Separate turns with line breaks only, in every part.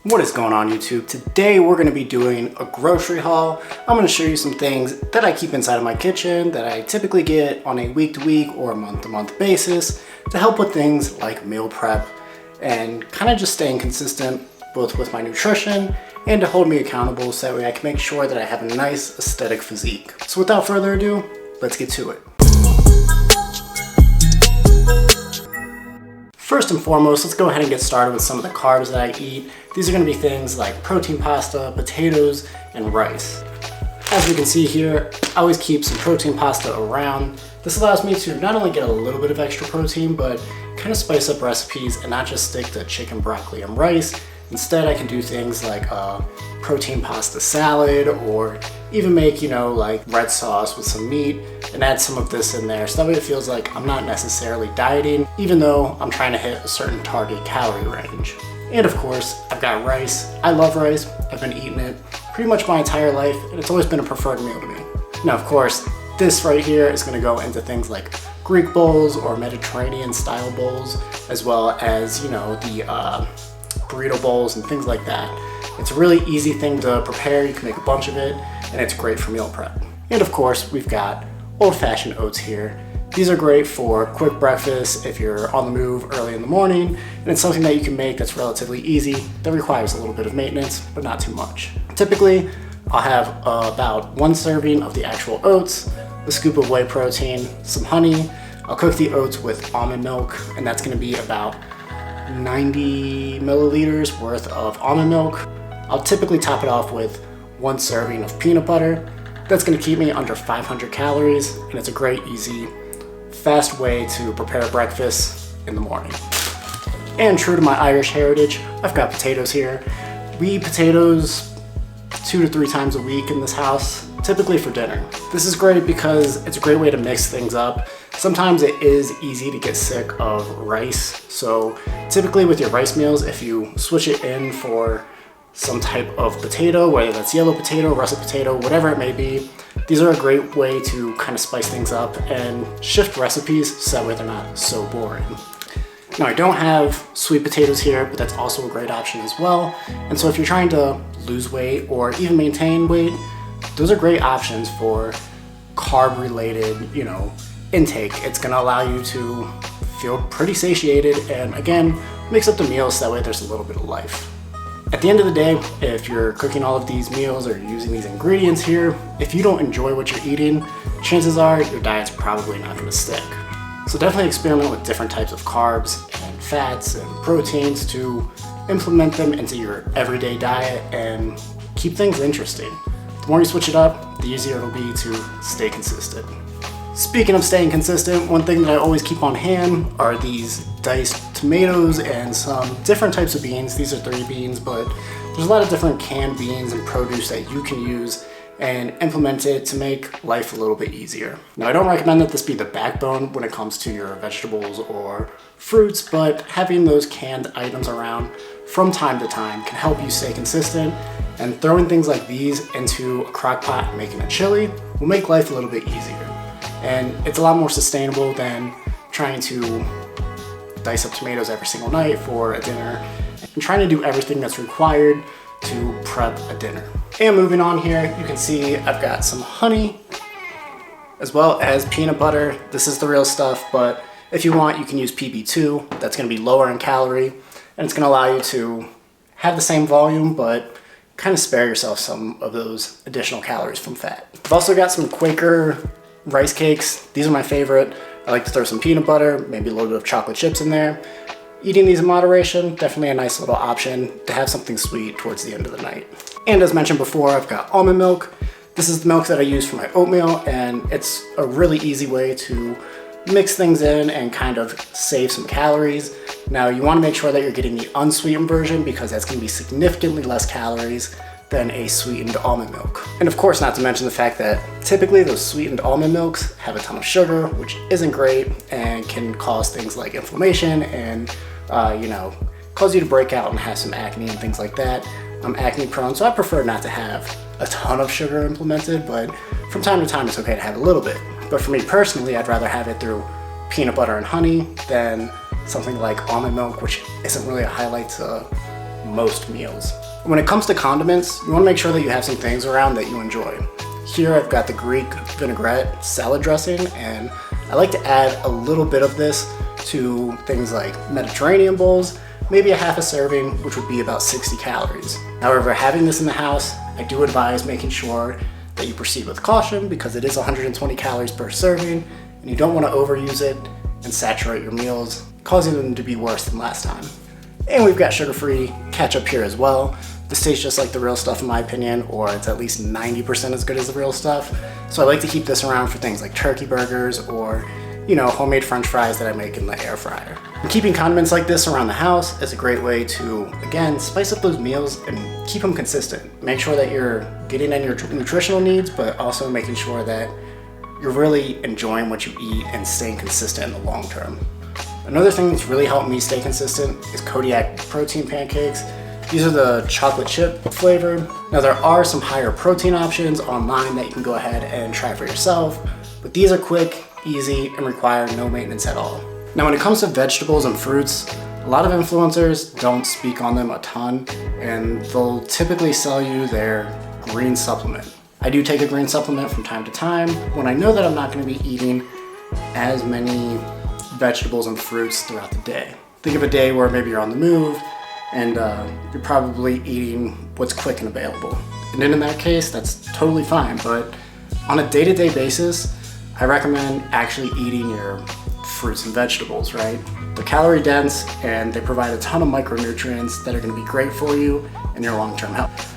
What is going on, YouTube? Today we're going to be doing a grocery haul. I'm going to show you some things that I keep inside of my kitchen that I typically get on a week-to-week or month-to-month basis to help with things like meal prep and kind of just staying consistent both with my nutrition and to hold me accountable so that way I can make sure that I have a nice aesthetic physique. So without further ado, let's get to it. First and foremost, let's go ahead and get started with some of the carbs that I eat. These are going to be things like protein pasta, potatoes, and rice. As we can see here, I always keep some protein pasta around. This allows me to not only get a little bit of extra protein, but kind of spice up recipes and not just stick to chicken, broccoli, and rice. Instead, I can do things like a protein pasta salad or even make, like red sauce with some meat and add some of this in there. So that way it feels like I'm not necessarily dieting, even though I'm trying to hit a certain target calorie range. And of course, I've got rice. I love rice. I've been eating it pretty much my entire life, and it's always been a preferred meal to me. Now, of course, this right here is going to go into things like Greek bowls or Mediterranean style bowls, as well as, the burrito bowls and things like that. It's a really easy thing to prepare. You can make a bunch of it, and it's great for meal prep. And of course, we've got old-fashioned oats here. These are great for quick breakfast if you're on the move early in the morning, and it's something that you can make that's relatively easy, that requires a little bit of maintenance, but not too much. Typically, I'll have about 1 serving of the actual oats, a scoop of whey protein, some honey. I'll cook the oats with almond milk, and that's gonna be about 90 milliliters worth of almond milk. I'll typically top it off with 1 serving of peanut butter. That's gonna keep me under 500 calories, and it's a great, easy, fast way to prepare breakfast in the morning. And true to my Irish heritage, I've got potatoes here. We eat potatoes 2 to 3 times a week in this house, typically for dinner. This is great because it's a great way to mix things up. Sometimes it is easy to get sick of rice, so typically with your rice meals, if you switch it in for some type of potato, whether that's yellow potato, russet potato, whatever it may be, these are a great way to kind of spice things up and shift recipes so that way they're not so boring. Now, I don't have sweet potatoes here, but that's also a great option as well. And so if you're trying to lose weight or even maintain weight, those are great options for carb-related, intake. It's gonna allow you to feel pretty satiated and, again, mix up the meals so that way there's a little bit of life. At the end of the day, if you're cooking all of these meals or using these ingredients here, if you don't enjoy what you're eating, chances are your diet's probably not gonna stick. So definitely experiment with different types of carbs and fats and proteins to implement them into your everyday diet and keep things interesting. The more you switch it up, the easier it'll be to stay consistent. Speaking of staying consistent, one thing that I always keep on hand are these diced tomatoes and some different types of beans. These are 3 beans, but there's a lot of different canned beans and produce that you can use and implement it to make life a little bit easier. Now, I don't recommend that this be the backbone when it comes to your vegetables or fruits, but having those canned items around from time to time can help you stay consistent, and throwing things like these into a crock pot and making a chili will make life a little bit easier. And it's a lot more sustainable than trying to dice up tomatoes every single night for a dinner and trying to do everything that's required to prep a dinner. And moving on here, you can see I've got some honey as well as peanut butter. This is the real stuff, but if you want, you can use PB2. That's gonna be lower in calorie, and it's gonna allow you to have the same volume, but kind of spare yourself some of those additional calories from fat. I've also got some Quaker rice cakes. These are my favorite. I like to throw some peanut butter, maybe a little bit of chocolate chips in there. Eating these in moderation, definitely a nice little option to have something sweet towards the end of the night. And as mentioned before, I've got almond milk. This is the milk that I use for my oatmeal, and it's a really easy way to mix things in and kind of save some calories. Now, you want to make sure that you're getting the unsweetened version because that's going to be significantly less calories than a sweetened almond milk. And of course, not to mention the fact that typically those sweetened almond milks have a ton of sugar, which isn't great and can cause things like inflammation and, cause you to break out and have some acne and things like that. I'm acne prone, so I prefer not to have a ton of sugar implemented, but from time to time, it's okay to have a little bit. But for me personally, I'd rather have it through peanut butter and honey than something like almond milk, which isn't really a highlight to most meals. When it comes to condiments, you want to make sure that you have some things around that you enjoy. Here I've got the Greek vinaigrette salad dressing, and I like to add a little bit of this to things like Mediterranean bowls, maybe a half a serving, which would be about 60 calories. However, having this in the house, I do advise making sure that you proceed with caution because it is 120 calories per serving, and you don't want to overuse it and saturate your meals, causing them to be worse than last time. And we've got sugar-free ketchup here as well. This tastes just like the real stuff in my opinion, or it's at least 90% as good as the real stuff. So I like to keep this around for things like turkey burgers or, you know, homemade French fries that I make in the air fryer. And keeping condiments like this around the house is a great way to, again, spice up those meals and keep them consistent. Make sure that you're getting in your nutritional needs, but also making sure that you're really enjoying what you eat and staying consistent in the long term. Another thing that's really helped me stay consistent is Kodiak protein pancakes. These are the chocolate chip flavored. Now there are some higher protein options online that you can go ahead and try for yourself, but these are quick, easy, and require no maintenance at all. Now when it comes to vegetables and fruits, a lot of influencers don't speak on them a ton, and they'll typically sell you their green supplement. I do take a green supplement from time to time when I know that I'm not going to be eating as many vegetables and fruits throughout the day. Think of a day where maybe you're on the move and you're probably eating what's quick and available. And then in that case, that's totally fine. But on a day-to-day basis, I recommend actually eating your fruits and vegetables, right? They're calorie dense and they provide a ton of micronutrients that are going to be great for you and your long-term health.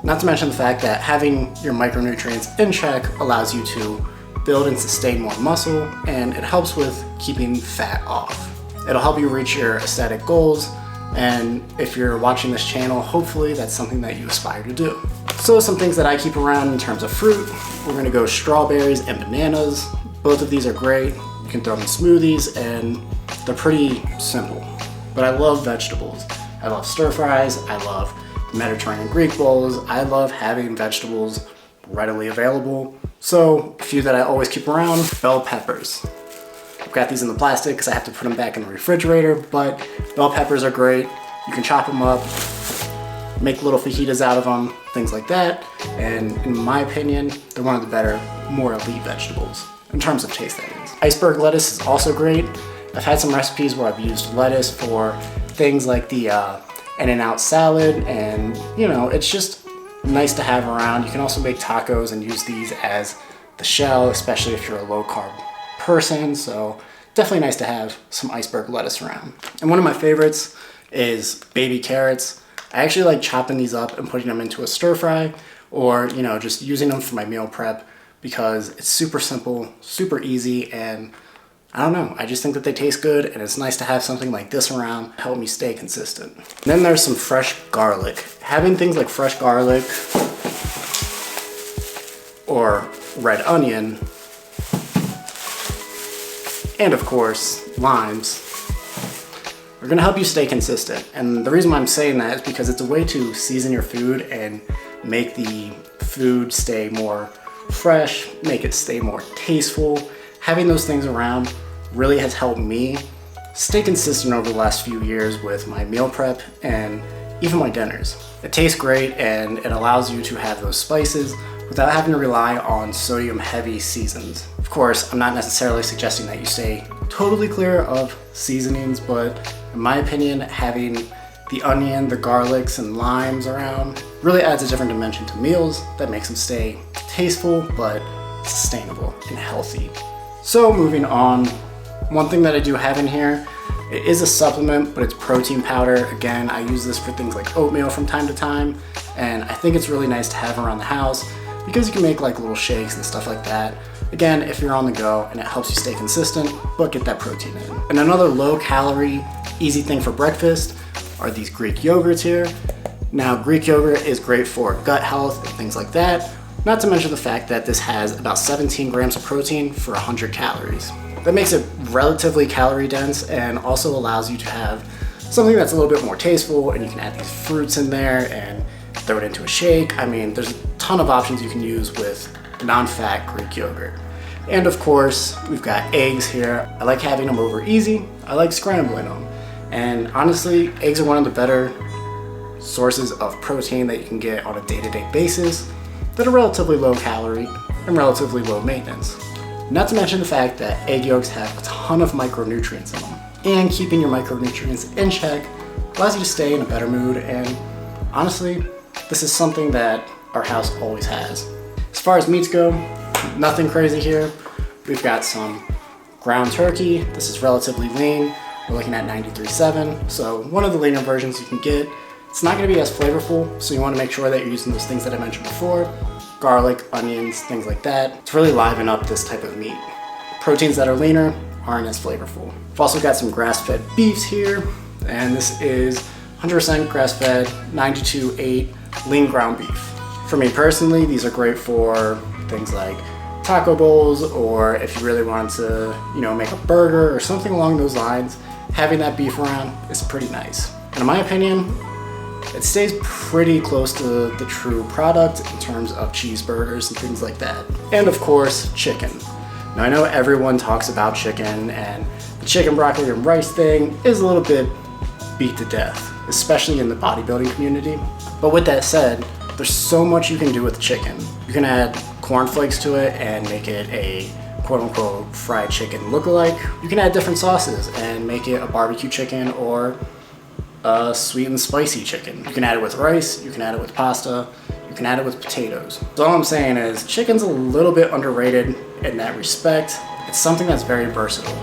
Not to mention the fact that having your micronutrients in check allows you to build and sustain more muscle, and it helps with keeping fat off. It'll help you reach your aesthetic goals, and if you're watching this channel, hopefully that's something that you aspire to do. So some things that I keep around in terms of fruit, we're gonna go strawberries and bananas. Both of these are great. You can throw them in smoothies and they're pretty simple. But I love vegetables. I love stir fries, I love Mediterranean Greek bowls, I love having vegetables readily available. So a few that I always keep around, bell peppers. I've got these in the plastic because I have to put them back in the refrigerator, but bell peppers are great. You can chop them up, make little fajitas out of them, things like that. And in my opinion, they're one of the better, more elite vegetables, in terms of taste that is. Iceberg lettuce is also great. I've had some recipes where I've used lettuce for things like the In-N-Out salad, and you know, it's just nice to have around. You can also make tacos and use these as the shell, especially if you're a low carb person. So definitely nice to have some iceberg lettuce around. And one of my favorites is baby carrots. I actually like chopping these up and putting them into a stir fry, or you know, just using them for my meal prep because it's super simple, super easy, and I don't know, I just think that they taste good, and it's nice to have something like this around to help me stay consistent. And then there's some fresh garlic. Having things like fresh garlic or red onion, and of course, limes, are gonna help you stay consistent. And the reason why I'm saying that is because it's a way to season your food and make the food stay more fresh, make it stay more tasteful. Having those things around really has helped me stay consistent over the last few years with my meal prep and even my dinners. It tastes great and it allows you to have those spices without having to rely on sodium heavy seasons. Of course, I'm not necessarily suggesting that you stay totally clear of seasonings, but in my opinion, having the onion, the garlics, and limes around really adds a different dimension to meals that makes them stay tasteful but sustainable and healthy. So moving on, one thing that I do have in here, it is a supplement, but it's protein powder. Again, I use this for things like oatmeal from time to time, and I think it's really nice to have around the house because you can make like little shakes and stuff like that. Again, if you're on the go, and it helps you stay consistent, but get that protein in. And another low calorie, easy thing for breakfast are these Greek yogurts here. Now, Greek yogurt is great for gut health and things like that, not to mention the fact that this has about 17 grams of protein for 100 calories. That makes it relatively calorie dense and also allows you to have something that's a little bit more tasteful, and you can add these fruits in there and throw it into a shake. I mean, there's a ton of options you can use with non-fat Greek yogurt. And of course, we've got eggs here. I like having them over easy. I like scrambling them. And honestly, eggs are one of the better sources of protein that you can get on a day-to-day basis that are relatively low calorie and relatively low maintenance. Not to mention the fact that egg yolks have a ton of micronutrients in them. And keeping your micronutrients in check allows you to stay in a better mood, and honestly, this is something that our house always has. As far as meats go, nothing crazy here. We've got some ground turkey. This is relatively lean. We're looking at 93.7, so one of the leaner versions you can get. It's not going to be as flavorful, so you want to make sure that you're using those things that I mentioned before. Garlic, onions, things like that, to really liven up this type of meat. Proteins that are leaner aren't as flavorful. We've also got some grass-fed beefs here, and this is 100% grass-fed 92.8 lean ground beef. For me personally, these are great for things like taco bowls, or if you really want to, make a burger or something along those lines, having that beef around is pretty nice. And in my opinion, it stays pretty close to the true product in terms of cheeseburgers and things like that. And of course, chicken. Now I know everyone talks about chicken, and the chicken, broccoli, and rice thing is a little bit beat to death, especially in the bodybuilding community. But with that said, there's so much you can do with chicken. You can add cornflakes to it and make it a quote-unquote fried chicken lookalike. You can add different sauces and make it a barbecue chicken or a sweet and spicy chicken. You can add it with rice, you can add it with pasta, you can add it with potatoes. So all I'm saying is chicken's a little bit underrated in that respect. It's something that's very versatile.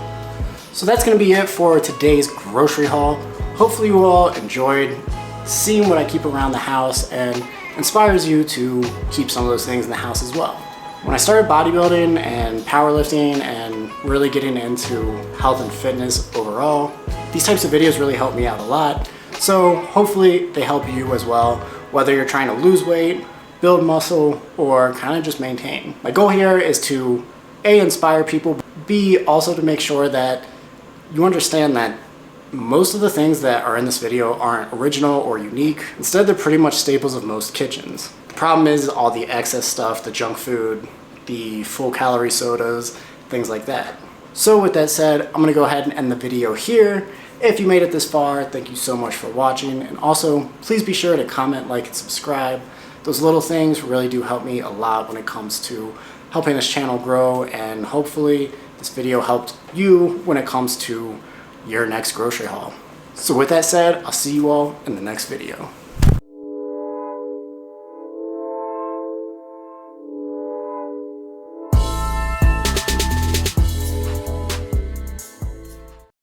So that's gonna be it for today's grocery haul. Hopefully you all enjoyed seeing what I keep around the house and inspires you to keep some of those things in the house as well. When I started bodybuilding and powerlifting and really getting into health and fitness overall, these types of videos really help me out a lot. So hopefully they help you as well, whether you're trying to lose weight, build muscle, or kind of just maintain. My goal here is to A, inspire people, B, also to make sure that you understand that most of the things that are in this video aren't original or unique. Instead, they're pretty much staples of most kitchens. The problem is all the excess stuff, the junk food, the full calorie sodas, things like that. So with that said, I'm gonna go ahead and end the video here. If you made it this far, thank you so much for watching. And also, please be sure to comment, like, and subscribe. Those little things really do help me a lot when it comes to helping this channel grow, and hopefully this video helped you when it comes to your next grocery haul. So with that said, I'll see you all in the next video.